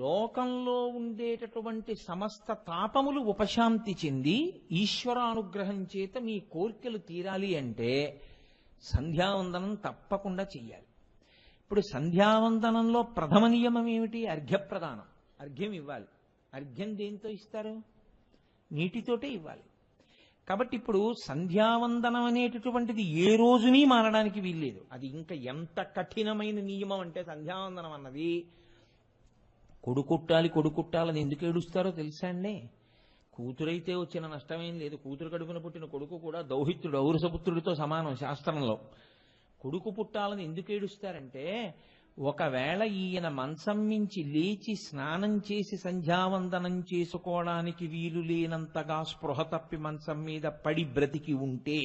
లోకంలో ఉండేటటువంటి సమస్త తాపములు ఉపశాంతి చెంది ఈశ్వరానుగ్రహం చేత మీ కోర్కెలు తీరాలి అంటే సంధ్యావందనం తప్పకుండా చెయ్యాలి. ఇప్పుడు సంధ్యావందనంలో ప్రథమ నియమం ఏమిటి? అర్ఘ్యప్రదానం. అర్ఘ్యం ఇవ్వాలి. అర్ఘ్యం దేంతో ఇస్తారు? నీటితోటే ఇవ్వాలి. కాబట్టి ఇప్పుడు సంధ్యావందనం అనేటటువంటిది ఏ రోజుని మారడానికి వీల్లేదు. అది ఇంకా ఎంత కఠినమైన నియమం అంటే సంధ్యావందనం అన్నది కొడుకుట్టాలని ఎందుకు ఏడుస్తారో తెలుసా అండి? కూతురైతే వచ్చిన నష్టమేం లేదు. కూతురు కడుపున పుట్టిన కొడుకు కూడా దౌహిత్రుడు ఔరసపుత్రుడితో సమానం శాస్త్రంలో. కొడుకు పుట్టాలని ఎందుకు ఏడుస్తారంటే, ఒకవేళ ఈయన మంచం మించి లేచి స్నానం చేసి సంధ్యావందనం చేసుకోవడానికి వీలు లేనంతగా స్పృహ తప్పి మంచం మీద పడి బ్రతికి ఉంటే,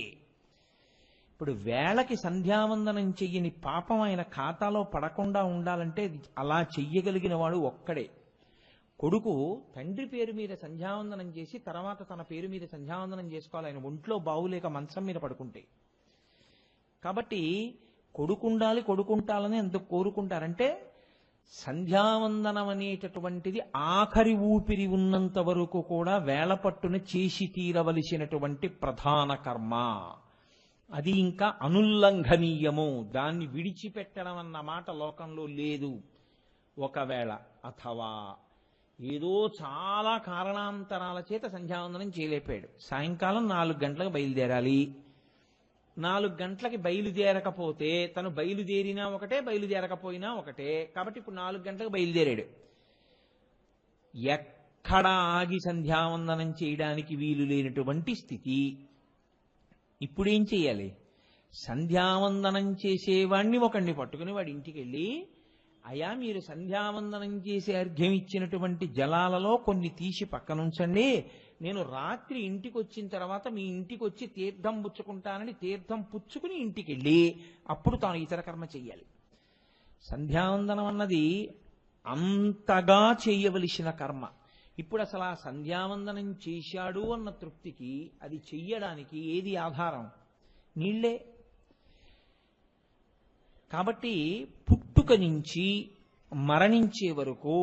ఇప్పుడు వేళకి సంధ్యావందనం చెయ్యని పాపం ఆయన ఖాతాలో పడకుండా ఉండాలంటే అలా చెయ్యగలిగిన వాడు ఒక్కడే. కొడుకు తండ్రి పేరు మీద సంధ్యావందనం చేసి తర్వాత తన పేరు మీద సంధ్యావందనం చేసుకోవాలి, ఆయన ఒంట్లో బావులేక మంచం మీద పడుకుంటే. కాబట్టి కొడుకుంటాలని ఎందుకు కోరుకుంటారంటే, సంధ్యావందనం అనేటటువంటిది ఆఖరి ఊపిరి ఉన్నంత వరకు కూడా వేళ పట్టున చేసి తీరవలసినటువంటి ప్రధాన కర్మ. అది ఇంకా అనుల్లంఘనీయము. దాన్ని విడిచిపెట్టడం అన్న మాట లోకంలో లేదు. ఒకవేళ అథవా ఏదో చాలా కారణాంతరాల చేత సంధ్యావందనం చేయలేపాడు, సాయంకాలం 4 గంటలకు బయలుదేరాలి. 4 గంటలకి బయలుదేరకపోతే తను బయలుదేరినా ఒకటే, బయలుదేరకపోయినా ఒకటే. కాబట్టి ఇప్పుడు 4 గంటలకు బయలుదేరాడు. ఎక్కడ ఆగి సంధ్యావందనం చేయడానికి వీలు లేనటువంటి స్థితి. ఇప్పుడేం చెయ్యాలి? సంధ్యావందనం చేసేవాడిని ఒకడిని పట్టుకుని వాడి ఇంటికి వెళ్ళి, అయా మీరు సంధ్యావందనం చేసి అర్ఘ్యం ఇచ్చినటువంటి జలాలలో కొన్ని తీసి పక్కనుంచండి, నేను రాత్రి ఇంటికి వచ్చిన తర్వాత మీ ఇంటికి వచ్చి తీర్థం పుచ్చుకుంటానని తీర్థం పుచ్చుకుని ఇంటికి వెళ్ళి అప్పుడు తాను ఇతర కర్మ చెయ్యాలి. సంధ్యావందనం అన్నది అంతగా చేయవలసిన కర్మ. ఇప్పుడు అసలు ఆ సంధ్యావందనం చేశాడు అన్న తృప్తికి అది చెయ్యడానికి ఏది ఆధారం? నీళ్లే. కాబట్టి పుట్టుక నుంచి మరణించే వరకు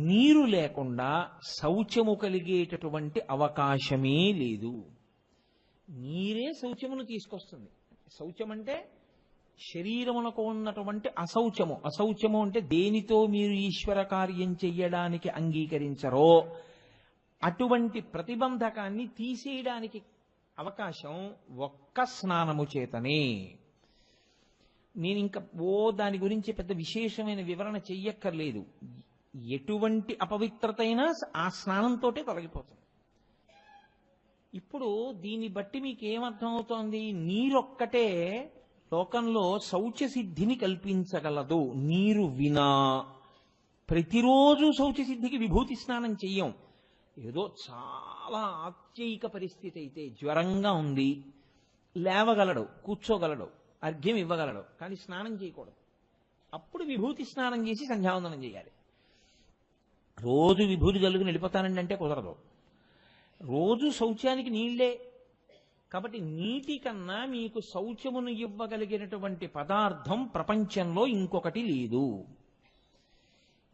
నీరు లేకుండా శౌచము కలిగేటటువంటి అవకాశమే లేదు. నీరే శౌచమును తీసుకొస్తుంది. శౌచం అంటే శరీరమునకు ఉన్నటువంటి అశౌచము. అశౌచము అంటే దేనితో మీరు ఈశ్వర కార్యం చెయ్యడానికి అంగీకరించరో అటువంటి ప్రతిబంధకాన్ని తీసేయడానికి అవకాశం ఒక్క స్నానము చేతనే. నేను ఇంకా దాని గురించి పెద్ద విశేషమైన వివరణ చెయ్యక్కర్లేదు. ఎటువంటి అపవిత్రత అయినా ఆ స్నానంతో తొలగిపోతుంది. ఇప్పుడు దీన్ని బట్టి మీకు ఏమర్థం అవుతోంది? నీరొక్కటే లోకంలో శౌచ సిద్ధిని కల్పించగలదు. నీరు వినా ప్రతిరోజు శౌచ సిద్ధికి విభూతి స్నానం చెయ్యం. ఏదో చాలా ఆత్యయిక పరిస్థితి అయితే, జ్వరంగా ఉంది, లేవగలడు, కూర్చోగలడు, అర్ఘ్యం ఇవ్వగలడు, కానీ స్నానం చేయకూడదు. అప్పుడు విభూతి స్నానం చేసి సంధ్యావందనం చేయాలి. రోజు విభూతి జల్లుకుని వెళ్ళిపోతానండి అంటే కుదరదు. రోజు శౌచానికి నీళ్లే. కాబట్టి నీటి కన్నా మీకు శౌచమును ఇవ్వగలిగినటువంటి పదార్థం ప్రపంచంలో ఇంకొకటి లేదు.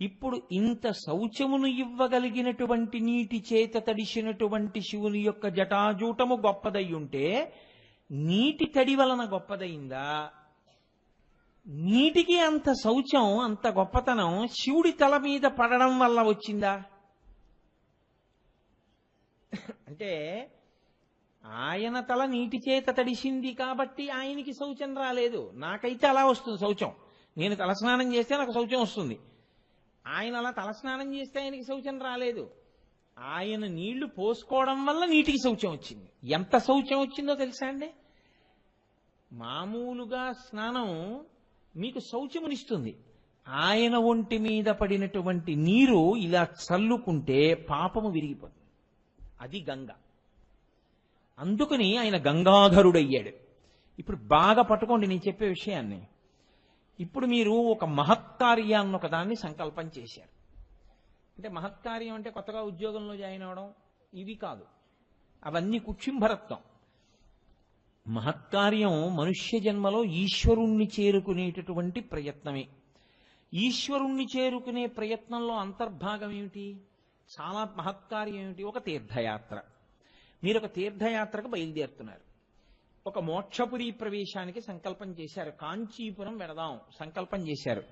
ఇప్పుడు ఇంత శౌచమును ఇవ్వగలిగినటువంటి నీటి చేత తడిసినటువంటి శివుని యొక్క జటాజూటము గొప్పదై ఉంటే నీటి తడి వలన గొప్పదైందా? నీటికి అంత శౌచం, అంత గొప్పతనం శివుడి తల మీద పడడం వల్ల వచ్చిందా? అంటే ఆయన తల నీటి చేత తడిసింది కాబట్టి ఆయనకి శౌచం రాలేదు. నాకైతే అలా వస్తుంది శౌచం. నేను తలస్నానం చేస్తే నాకు శౌచం వస్తుంది. ఆయన అలా తలస్నానం చేస్తే ఆయనకి శౌచం రాలేదు. ఆయన నీళ్లు పోసుకోవడం వల్ల నీటికి శౌచం వచ్చింది. ఎంత శౌచం వచ్చిందో తెలుసా అండి? మామూలుగా స్నానం మీకు శౌచమునిస్తుంది. ఆయన ఒంటి మీద పడినటువంటి నీరు ఇలా చల్లుకుంటే పాపము విరిగిపోతుంది. అది గంగ. అందుకని ఆయన గంగాధరుడయ్యాడు. ఇప్పుడు బాగా పట్టుకోండి నేను చెప్పే విషయాన్ని. ఇప్పుడు మీరు ఒక మహత్కార్యాన్ని ఒకదాన్ని సంకల్పం చేశారు. అంటే మహత్కార్యం అంటే కొత్తగా ఉద్యోగంలో జాయిన్ అవడం ఇవి కాదు, అవన్నీ కుక్షింభరత్వం. మహత్కార్యం మనుష్య జన్మలో ఈశ్వరుణ్ణి చేరుకునేటటువంటి ప్రయత్నమే. ఈశ్వరుణ్ణి చేరుకునే ప్రయత్నంలో అంతర్భాగం ఏమిటి? చాలా మహత్కార్యం ఏమిటి? ఒక తీర్థయాత్ర. మీరు ఒక తీర్థయాత్రకు బయలుదేరుతున్నారు. ఒక మోక్షపురి ప్రవేశానికి సంకల్పం చేశారు. కాంచీపురం వెడదాం సంకల్పం చేశారు.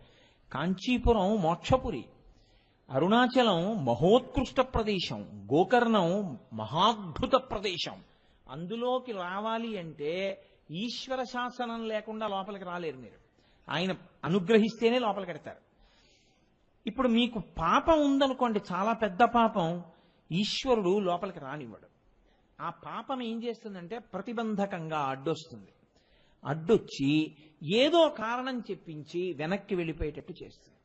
కాంచీపురం మోక్షపురి, అరుణాచలం మహోత్కృష్ట ప్రదేశం, గోకర్ణం మహాద్భుత ప్రదేశం. అందులోకి రావాలి అంటే ఈశ్వర శాసనం లేకుండా లోపలికి రాలేరు మీరు. ఆయన అనుగ్రహిస్తేనే లోపలికి వెడతారు. ఇప్పుడు మీకు పాపం ఉందనుకోండి, చాలా పెద్ద పాపం, ఈశ్వరుడు లోపలికి రానివ్వడు. ఆ పాపం ఏం చేస్తుందంటే ప్రతిబంధకంగా అడ్డొస్తుంది. అడ్డొచ్చి ఏదో కారణం చెప్పించి వెనక్కి వెళ్ళిపోయేటట్టు చేస్తుంది.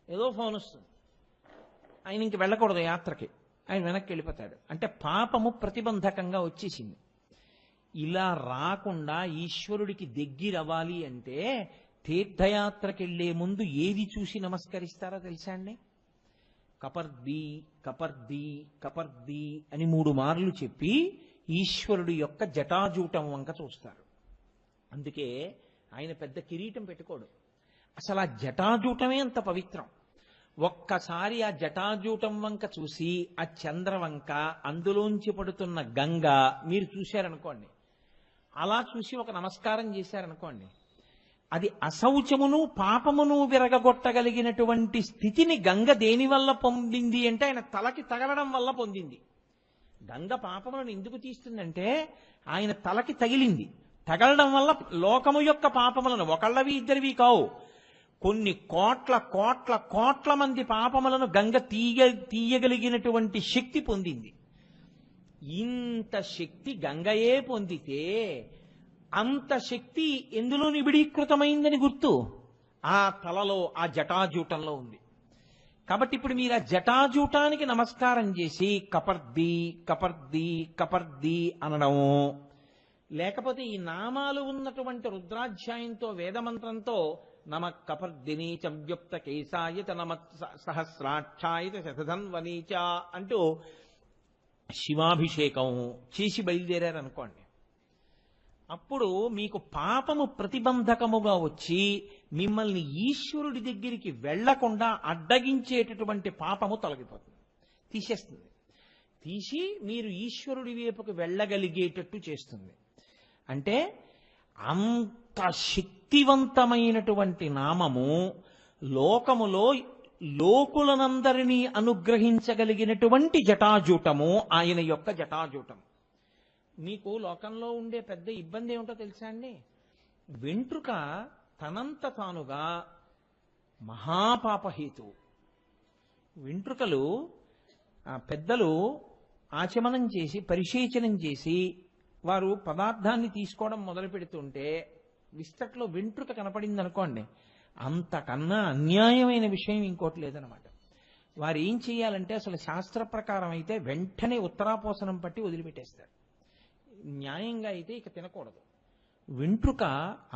ఏదో ఫోన్ వస్తుంది, ఆయన ఇంక వెళ్ళకూడదు యాత్రకి, ఆయన వెనక్కి వెళ్ళిపోతాడు. అంటే పాపము ప్రతిబంధకంగా వచ్చేసింది. ఇలా రాకుండా ఈశ్వరుడికి దగ్గరవ్వాలి అంటే తీర్థయాత్రకి వెళ్లే ముందు ఏది చూసి నమస్కరిస్తారో తెలుసా అండి? కపర్ది కపర్ది కపర్ది అని 3 మార్లు చెప్పి ఈశ్వరుడి యొక్క జటాజూటం వంక చూస్తారు. అందుకే ఆయన పెద్ద కిరీటం పెట్టుకోడు. అసలు ఆ జటాజూటమే అంత పవిత్రం. ఒక్కసారి ఆ జటాజూటం వంక చూసి ఆ చంద్రవంక, అందులోంచి పడుతున్న గంగ మీరు చూశారనుకోండి, అలా చూసి ఒక నమస్కారం చేశారనుకోండి, అది అశౌచమును పాపమును విరగగొట్టగలిగినటువంటి స్థితిని గంగ దేని వల్ల పొందింది అంటే ఆయన తలకి తగలడం వల్ల పొందింది. గంగ పాపములను ఎందుకు తీస్తుందంటే ఆయన తలకి తగిలింది. తగలడం వల్ల లోకము యొక్క పాపములను, ఒకళ్ళవి ఇద్దరివి కావు, కొన్ని కోట్ల కోట్ల కోట్ల మంది పాపములను గంగ తీయగలిగినటువంటి శక్తి పొందింది. ఇంత శక్తి గంగయే పొందితే అంత శక్తి ఎందులో నిబిడీకృతమైందని గుర్తు ఆ తలలో, ఆ జటాజూటంలో ఉంది. కాబట్టి ఇప్పుడు మీరు ఆ జటాజూటానికి నమస్కారం చేసి కపర్ది కపర్ది కపర్ది అనడము, లేకపోతే ఈ నామాలు ఉన్నటువంటి రుద్రాధ్యాయంతో వేదమంత్రంతో నమ కపర్దిని చవ్యుప్త కేశాయత నమ సహస్రాక్షాయత శతధన్వనీచ అంటూ శివాభిషేకం చేసి బయలుదేరారనుకోండి, అప్పుడు మీకు పాపము ప్రతిబంధకముగా వచ్చి మిమ్మల్ని ఈశ్వరుడి దగ్గరికి వెళ్లకుండా అడ్డగించేటటువంటి పాపము తొలగిపోతుంది, తీసేస్తుంది. తీసి మీరు ఈశ్వరుడి వైపుకు వెళ్ళగలిగేటట్టు చేస్తుంది. అంటే అంత శక్తివంతమైనటువంటి నామము లోకములో లోకులనందరినీ అనుగ్రహించగలిగినటువంటి జటాజూటము ఆయన యొక్క జటాజూటం. మీకు లోకంలో ఉండే పెద్ద ఇబ్బంది ఏమిటో తెలుసా అండి? వెంట్రుక తనంత తానుగా మహాపాపహేతు. వెంట్రుకలు పెద్దలు ఆచమనం చేసి పరిశేచనం చేసి వారు పదార్థాన్ని తీసుకోవడం మొదలు పెడుతుంటే విస్తట్లో వెంట్రుక కనపడింది అనుకోండి, అంతకన్నా అన్యాయమైన విషయం ఇంకోటి లేదనమాట. వారు ఏం చేయాలంటే అసలు శాస్త్ర ప్రకారం అయితే వెంటనే ఉత్తరాపోసనం పట్టి వదిలిపెట్టేస్తారు. న్యాయంగా అయితే ఇక తినకూడదు. వెంట్రుక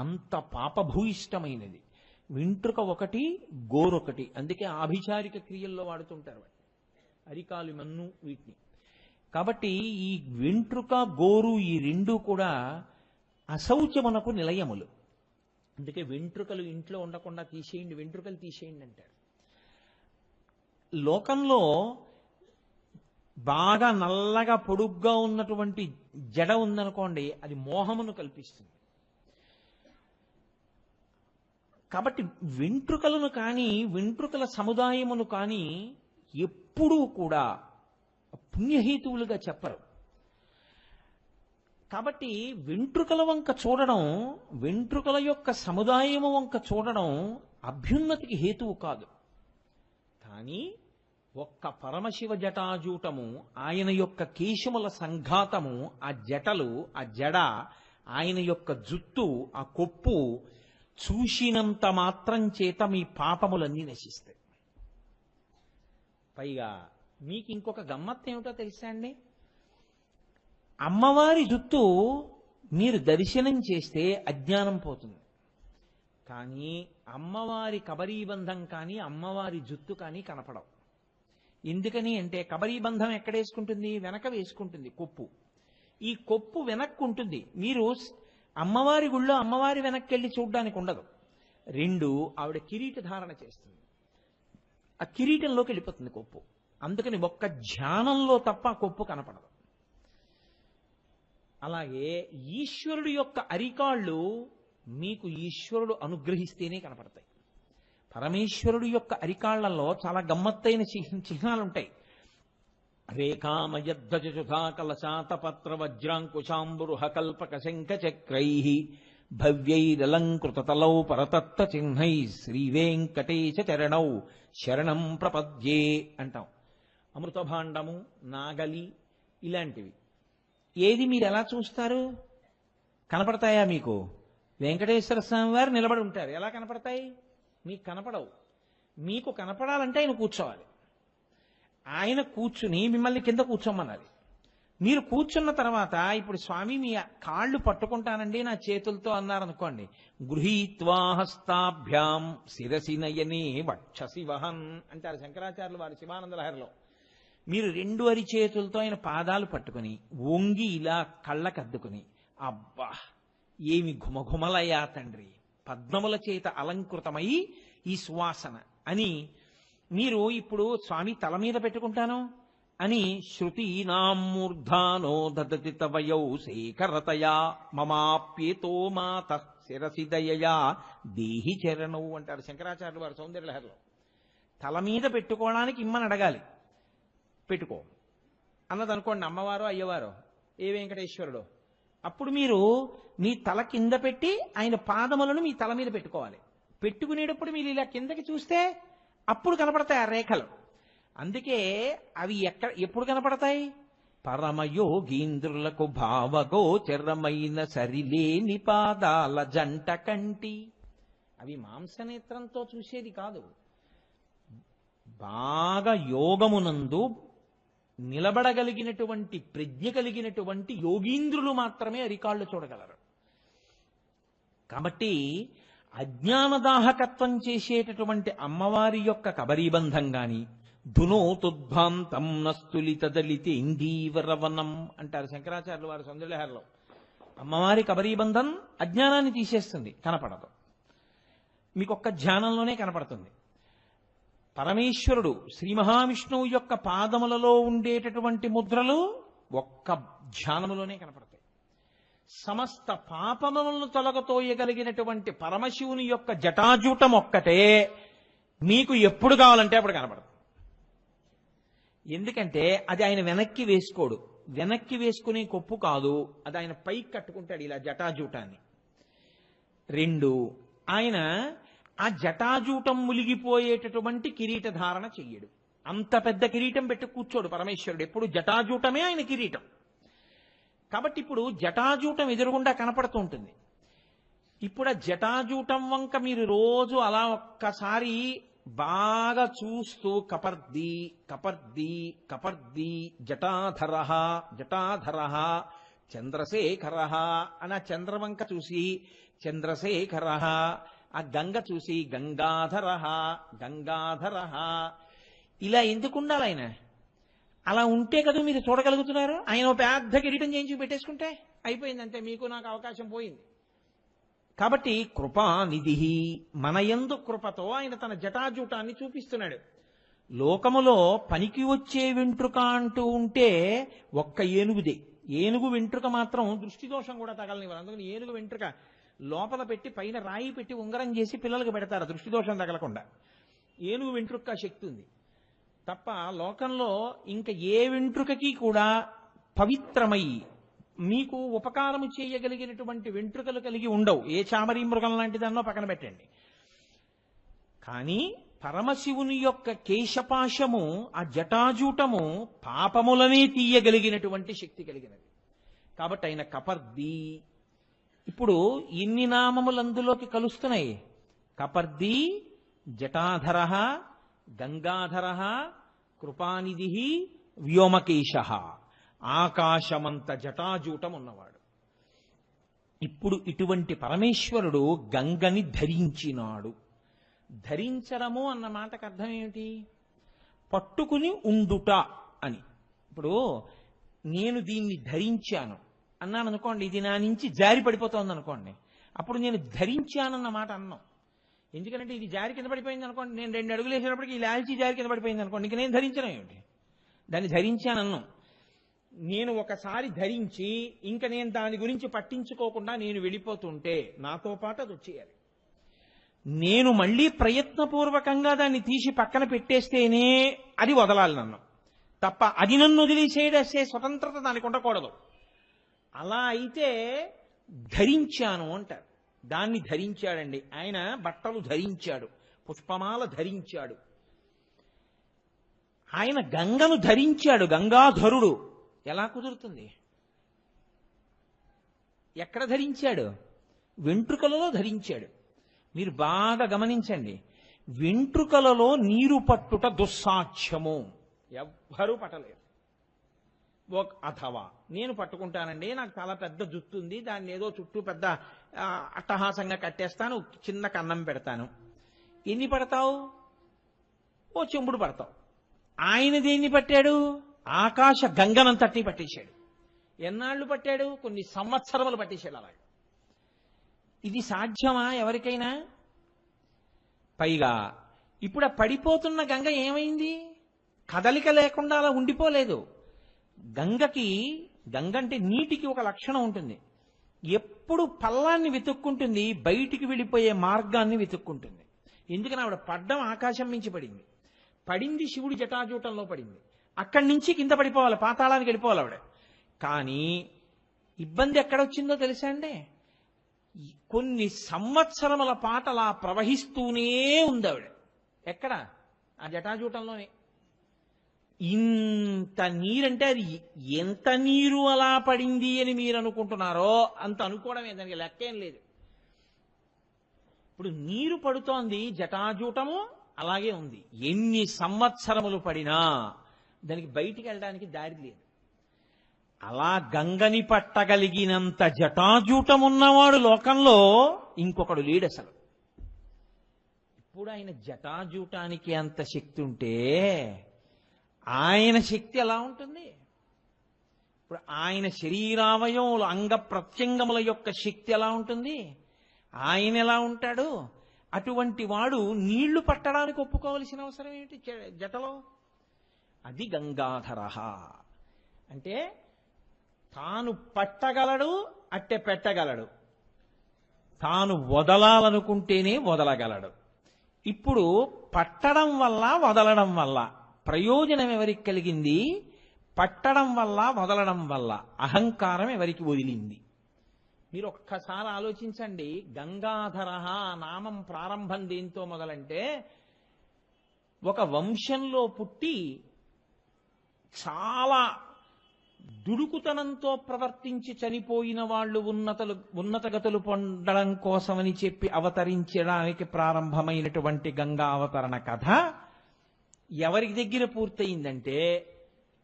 అంత పాపభూయిష్టమైనది. వెంట్రుక ఒకటి, గోరొకటి. అందుకే ఆభిచారిక క్రియల్లో వాడుతుంటారు వాటిని, అరికాలు మన్ను వీటిని. కాబట్టి ఈ వెంట్రుక గోరు ఈ రెండు కూడా అశౌచమునకు నిలయములు. అందుకే వెంట్రుకలు ఇంట్లో ఉండకుండా తీసేయండి, వెంట్రుకలు తీసేయండి అంటారు. లోకంలో బాగా నల్లగా పొడుగ్గా ఉన్నటువంటి జడ ఉందనుకోండి, అది మోహమును కల్పిస్తుంది. కాబట్టి వెంట్రుకలను కానీ వెంట్రుకల సముదాయమును కానీ ఎప్పుడూ కూడా పుణ్యహేతువులుగా చెప్పరు. కాబట్టి వెంట్రుకల వంక చూడడం, వెంట్రుకల యొక్క సముదాయము వంక చూడడం అభ్యున్నతికి హేతువు కాదు. కానీ ఒక్క పరమశివ జటాజూటము, ఆయన యొక్క కేశముల సంఘాతము, ఆ జటలు, ఆ జడ, ఆయన యొక్క జుత్తు, ఆ కొప్పు చూసినంత మాత్రం చేత మీ పాపములన్నీ నశిస్తాయి. పైగా మీకు ఇంకొక గమ్మత్తు ఏమిటో తెలుసా అండి? అమ్మవారి జుత్తు మీరు దర్శనం చేస్తే అజ్ఞానం పోతుంది. కానీ అమ్మవారి కబరీబంధం కానీ అమ్మవారి జుత్తు కానీ కనపడవు. ఎందుకని అంటే కబరీబంధం ఎక్కడ వేసుకుంటుంది? వెనక వేసుకుంటుంది కొప్పు. ఈ కొప్పు వెనక్కు ఉంటుంది. మీరు అమ్మవారి గుళ్ళో అమ్మవారి వెనక్కి వెళ్ళి చూడడానికి ఉండదు. 2 ఆవిడ కిరీట ధారణ చేస్తుంది. ఆ కిరీటంలోకి వెళ్ళిపోతుంది కొప్పు. అందుకని ఒక్క ధ్యానంలో తప్ప ఆ కొప్పు కనపడదు. అలాగే ఈశ్వరుడు యొక్క అరికాళ్ళు మీకు ఈశ్వరుడు అనుగ్రహిస్తేనే కనపడతాయి. పరమేశ్వరుడు యొక్క అరికాళ్లలో చాలా గమ్మత్తైన చిహ్నాలుంటాయి. రేఖామయధ్వజసుధా కలశాతపత్ర వజ్రాంకుశాంబురుహ కల్పక శంఖ చక్రై భవ్యైరలంకృతతలౌ పరతత్వ చిహ్నై శ్రీవేంకటేశ చరణౌ శరణం ప్రపద్యే అంటాం. అమృతభాండము, నాగలి ఇలాంటివి. ఏది మీరు ఎలా చూస్తారు? కనపడతాయా మీకు? వెంకటేశ్వర స్వామి వారు నిలబడి ఉంటారు, ఎలా కనపడతాయి? మీకు కనపడవు. మీకు కనపడాలంటే ఆయన కూర్చోవాలి. ఆయన కూర్చుని మిమ్మల్ని కింద కూర్చోమన్నది. మీరు కూర్చున్న తర్వాత ఇప్పుడు స్వామి మీ కాళ్ళు పట్టుకుంటానండి నా చేతులతో అన్నారనుకోండి, గృహీత్వా హస్తాభ్యాం శిరసి నయనే వక్షసి వహన్ అంటారు శంకరాచార్యులు వారి శివానంద లహరిలో. మీరు రెండు అరిచేతులతో ఆయన పాదాలు పట్టుకుని వంగి ఇలా కళ్ళకద్దుకుని, అబ్బా ఏమి ఘుమఘుమలయ్యా తండ్రి, పద్మముల చేత అలంకృతమై ఈ సువాసన అని మీరు ఇప్పుడు స్వామి తల మీద పెట్టుకుంటాను అని శృతీనామూర్ధానో దదతి తవయౌ శేఖరతయా మమాప్యేతో మాత శిరసిదయయా దేహి చరణౌ అంటారు శంకరాచార్యులు వారు సౌందర్యలహరిలో. తల మీద పెట్టుకోవడానికి ఇమ్మని అడగాలి, పెట్టుకో అన్నదనుకోండి అమ్మవారో అయ్యవారో ఏ వెంకటేశ్వరుడో, అప్పుడు మీరు మీ తల కింద పెట్టి ఆయన పాదములను మీ తల మీద పెట్టుకోవాలి. పెట్టుకునేటప్పుడు మీరు ఇలా కిందకి చూస్తే అప్పుడు కనపడతాయి ఆ రేఖలు. అందుకే అవి ఎప్పుడు కనపడతాయి? పరమయోగీంద్రులకు భావగోచరమైన సరిలేని పాదాల జంట కంటి. అవి మాంసనేత్రంతో చూసేది కాదు. బాగా యోగమునందు నిలబడగలిగినటువంటి ప్రజ్ఞ కలిగినటువంటి యోగీంద్రులు మాత్రమే అరికాళ్ళు చూడగలరు. కాబట్టి అజ్ఞానదాహకత్వం చేసేటటువంటి అమ్మవారి యొక్క కబరీబంధం గాని ధునోతుద్భాంతం నస్తులిత దళిత ఇందీవరవనం అంటారు శంకరాచార్యులు వారి సౌందర్యలహరిలో. అమ్మవారి కబరీబంధం అజ్ఞానాన్ని తీసేస్తుంది, కనపడదు. మీకు ఒక్క ధ్యానంలోనే కనపడుతుంది. పరమేశ్వరుడు శ్రీ మహావిష్ణువు యొక్క పాదములలో ఉండేటటువంటి ముద్రలు ఒక్క ధ్యానములోనే కనపడతాయి. సమస్త పాపములను తొలగతోయగలిగినటువంటి పరమశివుని యొక్క జటాజూటం ఒక్కటే మీకు ఎప్పుడు కావాలంటే అప్పుడు కనపడదు. ఎందుకంటే అది ఆయన వెనక్కి వేసుకోడు, వెనక్కి వేసుకునే కొప్పు కాదు, అది ఆయన పైకి కట్టుకుంటాడు ఇలా జటాజూటాన్ని. రెండు, ఆయన ఆ జటాజూటం ములిగిపోయేటటువంటి కిరీట ధారణ చెయ్యడు. అంత పెద్ద కిరీటం పెట్టి కూర్చోడు పరమేశ్వరుడు, ఎప్పుడు జటాజూటమే ఆయన కిరీటం. కాబట్టి ఇప్పుడు జటాజూటం ఎదురుగుండా కనపడుతూ ఉంటుంది. ఇప్పుడు ఆ జటాజూటం వంక మీరు రోజు అలా ఒక్కసారి బాగా చూస్తూ కపర్ది కపర్ది కపర్ది జటాధర జటాధర చంద్రశేఖర అని ఆ చంద్రవంక చూసి చంద్రశేఖర, ఆ గంగ చూసి గంగాధర గంగాధర, ఇలా ఎందుకు ఉండాలి ఆయన? అలా ఉంటే కదా మీరు చూడగలుగుతున్నారు. ఆయన పెద్ద కిరీటం చేయించి పెట్టేసుకుంటే అయిపోయిందంటే మీకు నాకు అవకాశం పోయింది. కాబట్టి కృపానిధి మనయందు కృపతో ఆయన తన జటాజూటాన్ని చూపిస్తున్నాడు. లోకములో పనికి వచ్చే వెంట్రుక అంటూ ఉంటే ఒక్క ఏనుగుదే. ఏనుగు వెంట్రుక మాత్రం దృష్టిదోషం కూడా తగలనివ్వరు. అందుకని ఏనుగు వెంట్రుక లోపల పెట్టి పైన రాయి పెట్టి ఉంగరం చేసి పిల్లలకు పెడతారు దృష్టిదోషం తగలకుండా. ఏనుగు వెంట్రుక శక్తి ఉంది తప్ప లోకంలో ఇంకా ఏ వెంట్రుకకి కూడా పవిత్రమై మీకు ఉపకారము చేయగలిగినటువంటి వెంట్రుకలు కలిగి ఉండవు. ఏ చామరీ మృగం లాంటిదన్నో పక్కన పెట్టండి. కానీ పరమశివుని యొక్క కేశపాశము, ఆ జటాజూటము పాపములనే తీయగలిగినటువంటి శక్తి కలిగినది. కాబట్టి ఆయన కపర్ది. ఇప్పుడు ఇన్ని నామములు అందులోకి కలుస్తున్నాయి. కపర్ది, జటాధర, గంగాధర, కృపానిధి, వ్యోమకేశ, ఆకాశమంత జటాజూటం ఉన్నవాడు. ఇప్పుడు ఇటువంటి పరమేశ్వరుడు గంగని ధరించినాడు. ధరించడము అన్న మాటకు అర్థం ఏమిటి? పట్టుకుని ఉండుట అని. ఇప్పుడు నేను దీన్ని ధరించాను అన్నాను అనుకోండి, ఇది నా నుంచి జారి పడిపోతోంది అనుకోండి, అప్పుడు నేను ధరించానన్న మాట అన్నాం. ఎందుకంటే ఇది జారి కింద పడిపోయింది అనుకోండి, నేను 2 అడుగులు వేసినప్పటికీ ఈ లాల్చీ జారి కింద పడిపోయింది అనుకోండి, ఇంక నేను ధరించడం ఏమిటి? దాన్ని ధరించానన్ను. నేను ఒకసారి ధరించి ఇంక నేను దాని గురించి పట్టించుకోకుండా నేను వెళ్ళిపోతుంటే నాతో పాటు అది వచ్చేయాలి. నేను మళ్ళీ ప్రయత్నపూర్వకంగా దాన్ని తీసి పక్కన పెట్టేస్తేనే అది వదలాలి నన్ను, తప్ప అది నన్ను వదిలేసేసే స్వతంత్రత దానికి ఉండకూడదు. అలా అయితే ధరించాను అంటారు. దాన్ని ధరించాడండి ఆయన. బట్టలు ధరించాడు, పుష్పమాల ధరించాడు. ఆయన గంగను ధరించాడు, గంగాధరుడు. ఎలా కుదురుతుంది? ఎక్కడ ధరించాడు? వెంట్రుకలలో ధరించాడు. మీరు బాగా గమనించండి, వెంట్రుకలలో నీరు పట్టుట దుస్సాధ్యము, ఎవ్వరూ పట్టలేరు. అథవా నేను పట్టుకుంటానండి, నాకు చాలా పెద్ద జుట్టు ఉంది, దాన్ని ఏదో చుట్టూ పెద్ద అట్టహాసంగా కట్టేస్తాను, చిన్న కన్నం పెడతాను. ఎన్ని పడతావు? ఓ చెంబుడు పడతావు. ఆయన దేన్ని పట్టాడు? ఆకాశ గంగనంతటినీ పట్టేశాడు. ఎన్నాళ్ళు పట్టాడు? కొన్ని సంవత్సరములు పట్టేశాడు. అలాగే ఇది సాధ్యమా ఎవరికైనా? పైగా ఇప్పుడు ఆ పడిపోతున్న గంగ ఏమైంది? కదలిక లేకుండా అలా ఉండిపోలేదు. గంగ అంటే నీటికి ఒక లక్షణం ఉంటుంది, ఎప్పుడు పల్లాన్ని వెతుక్కుంటుంది, బయటికి వెళ్ళిపోయే మార్గాన్ని వెతుక్కుంటుంది. ఎందుకని ఆవిడ పడ్డం ఆకాశం మించి పడింది, పడింది శివుడి జటాజూటంలో పడింది, అక్కడి నుంచి కింద పడిపోవాలి, పాతాళానికి వెళ్ళిపోవాలి ఆవిడ. కానీ ఇబ్బంది ఎక్కడొచ్చిందో తెలుసా అండి? కొన్ని సంవత్సరముల పాటు అలా ప్రవహిస్తూనే ఉంది ఆవిడ. ఎక్కడ? ఆ జటాజూటంలోనే. ఇంత నీరంటే అది ఎంత నీరు అలా పడింది అని మీరు అనుకుంటున్నారో అంత అనుకోవడమే, దానికి లెక్కేం లేదు. ఇప్పుడు నీరు పడుతోంది, జటాజూటము అలాగే ఉంది. ఎన్ని సంవత్సరములు పడినా దానికి బయటికి వెళ్ళడానికి దారి లేదు. అలా గంగని పట్టగలిగినంత జటాజూటమున్నవాడు లోకంలో ఇంకొకడు లేడు అసలు. ఇప్పుడు ఆయన జటాజూటానికి అంత శక్తి ఉంటే ఆయన శక్తి ఎలా ఉంటుంది? ఇప్పుడు ఆయన శరీరావయములు అంగ ప్రత్యంగముల యొక్క శక్తి ఎలా ఉంటుంది? ఆయన ఎలా ఉంటాడు? అటువంటి వాడు నీళ్లు పట్టడానికి ఒప్పుకోవలసిన అవసరం ఏంటి జటలో? అది గంగాధర అంటే తాను పట్టగలడు, అట్టె పెట్టగలడు, తాను వదలాలనుకుంటేనే వదలగలడు. ఇప్పుడు పట్టడం వల్ల వదలడం వల్ల ప్రయోజనం ఎవరికి కలిగింది? పట్టడం వల్ల వదలడం వల్ల అహంకారం ఎవరికి వదిలింది? మీరు ఒక్కసారి ఆలోచించండి. గంగాధర నామం ప్రారంభం దేంతో మొదలంటే, ఒక వంశంలో పుట్టి చాలా దుడుకుతనంతో ప్రవర్తించి చనిపోయిన వాళ్ళు ఉన్నతగతులు పొందడం కోసమని చెప్పి అవతరించడానికి ప్రారంభమైనటువంటి గంగా అవతరణ కథ ఎవరి దగ్గర పూర్తయిందంటే,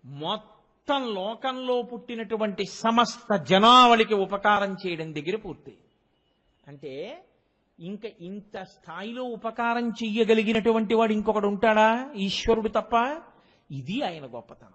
మొత్తం లోకంలో పుట్టినటువంటి సమస్త జనావళికి ఉపకారం చేయడం దగ్గర పూర్తయింది. అంటే ఇంకా ఇంత స్థాయిలో ఉపకారం చెయ్యగలిగినటువంటి వాడు ఇంకొకడు ఉంటాడా? ఈశ్వరుడు తప్ప. ఇది ఆయన గొప్పతనం.